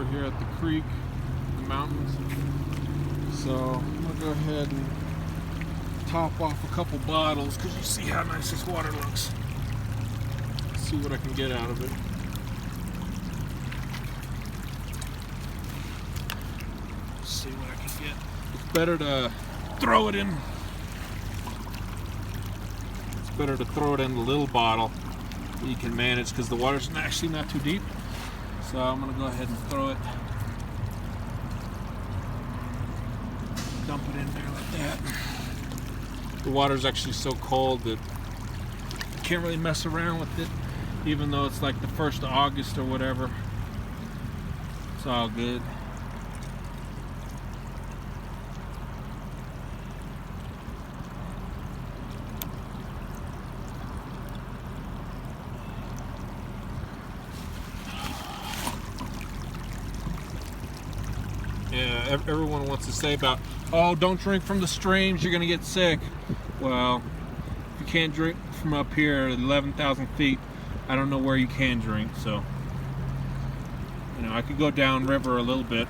over here at the creek, the mountains. So I'm gonna go ahead and top off a couple bottles because you see how nice this water looks. See what I can get out of it. See what I can get. It's better to throw it in. It's better to throw it in a little bottle that you can manage because the water's actually not too deep. So I'm gonna go ahead and throw it. Dump it in there like that. The water's actually so cold that you can't really mess around with it, even though it's like the 1st of August or whatever. It's all good. Yeah, everyone wants to say about, oh, don't drink from the streams, you're gonna get sick. Well, if you can't drink from up here at 11,000 feet, I don't know where you can drink. So, you know, I could go down river a little bit,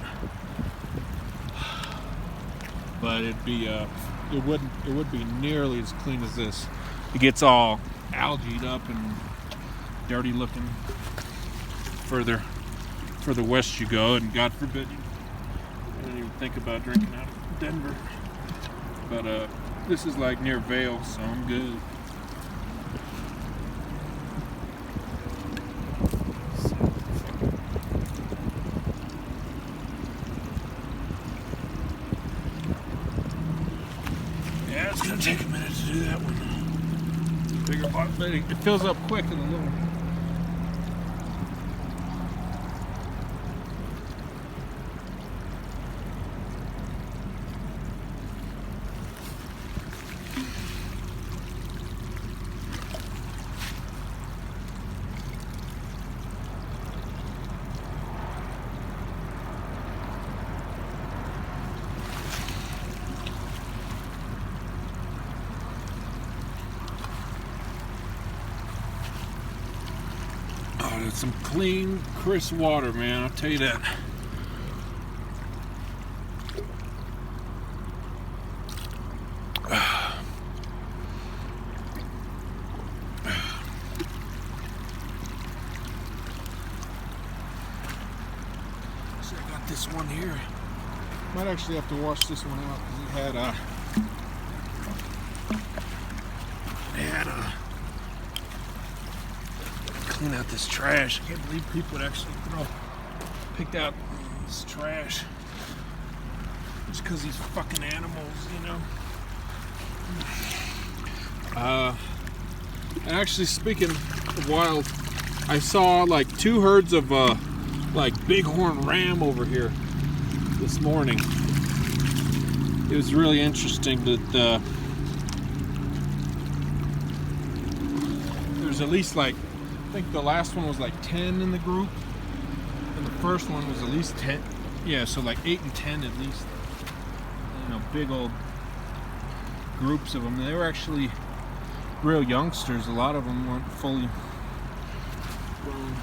but it would be nearly as clean as this. It gets all algaed up and dirty looking further west you go, and God forbid I didn't even think about drinking out of Denver. But this is like near Vail, so I'm good. Yeah, it's gonna take a minute to do that one. Bigger bottle, but it fills up quick in the little. It's some clean, crisp water, man, I'll tell you that. So I got this one here. Might actually have to wash this one out because it had clean out this trash. I can't believe people would actually picked out this trash just because these fucking animals, you know. Actually, speaking of wild, I saw like 2 herds of like bighorn ram over here this morning. It was really interesting that there's at least like, I think the last one was like 10 in the group, and the first one was at least 10. Yeah, so like 8 and 10 at least. You know, big old groups of them. They were actually real youngsters. A lot of them weren't fully grown.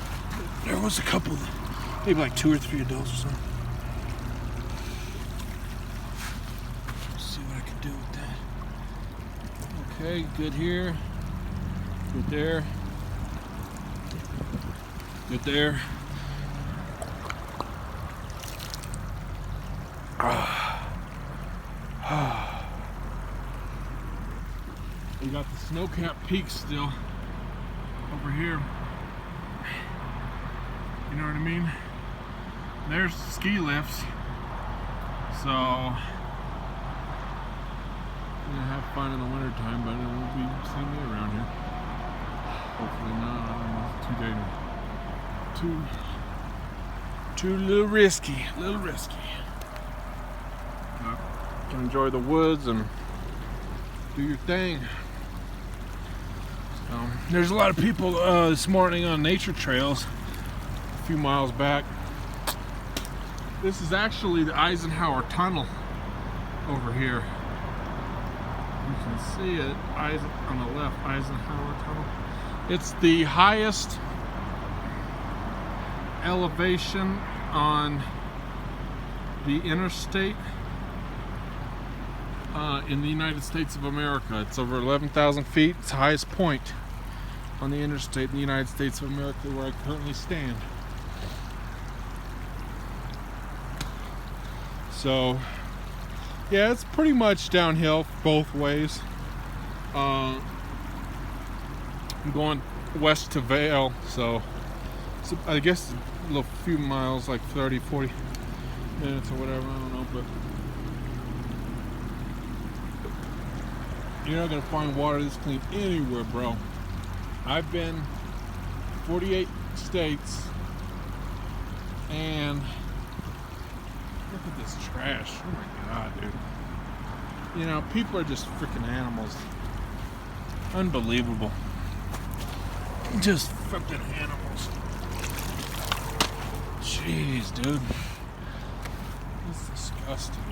There was a couple, maybe like 2 or 3 adults or something. Let's see what I can do with that. Okay, good here. Good there. Good there. We got the snow-capped peaks still over here. You know what I mean? There's ski lifts. So we're gonna have fun in the winter time, but it won't be seeing me around here. Hopefully not. I don't know. It's too dangerous. Too little risky. Can enjoy the woods and do your thing. There's a lot of people this morning on nature trails a few miles back. This is actually the Eisenhower Tunnel over here. You can see it on the left, Eisenhower Tunnel. It's the highest elevation on the interstate in the United States of America. It's over 11,000 feet. It's the highest point on the interstate in the United States of America where I currently stand. So, yeah, it's pretty much downhill both ways. I'm going west to Vail, so I guess a little few miles, like 30, 40 minutes or whatever, I don't know, but you're not gonna find water this clean anywhere, bro. I've been 48 states, and look at this trash. Oh my god, dude. You know, people are just freaking animals. Unbelievable. Just freaking animals. Jeez, dude. That's disgusting.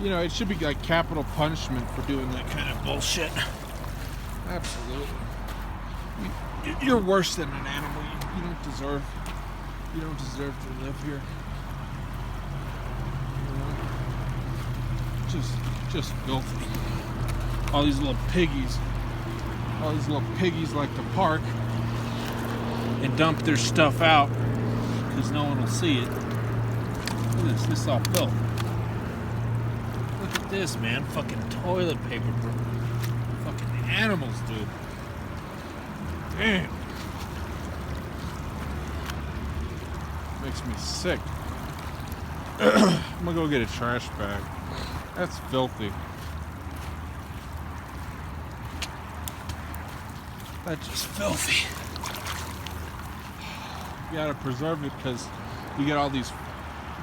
You know, it should be like capital punishment for doing that kind of bullshit. Absolutely. You're worse than an animal. You don't deserve to live here. You know? Just filthy. All these little piggies like to park and dump their stuff out because no one will see it. Look at this. This is all filth. Look at this, man. Fucking toilet paper, bro. Fucking animals, dude. Damn. Makes me sick. I'm gonna go get a trash bag. That's filthy. That's just filthy. You gotta preserve it because you get all these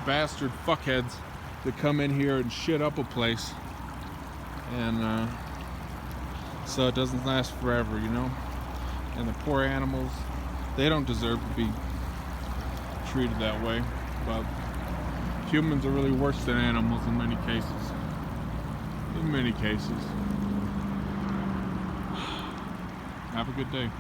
bastard fuckheads that come in here and shit up a place. And so it doesn't last forever, you know? And the poor animals, they don't deserve to be treated that way. But humans are really worse than animals in many cases. In many cases. Have a good day.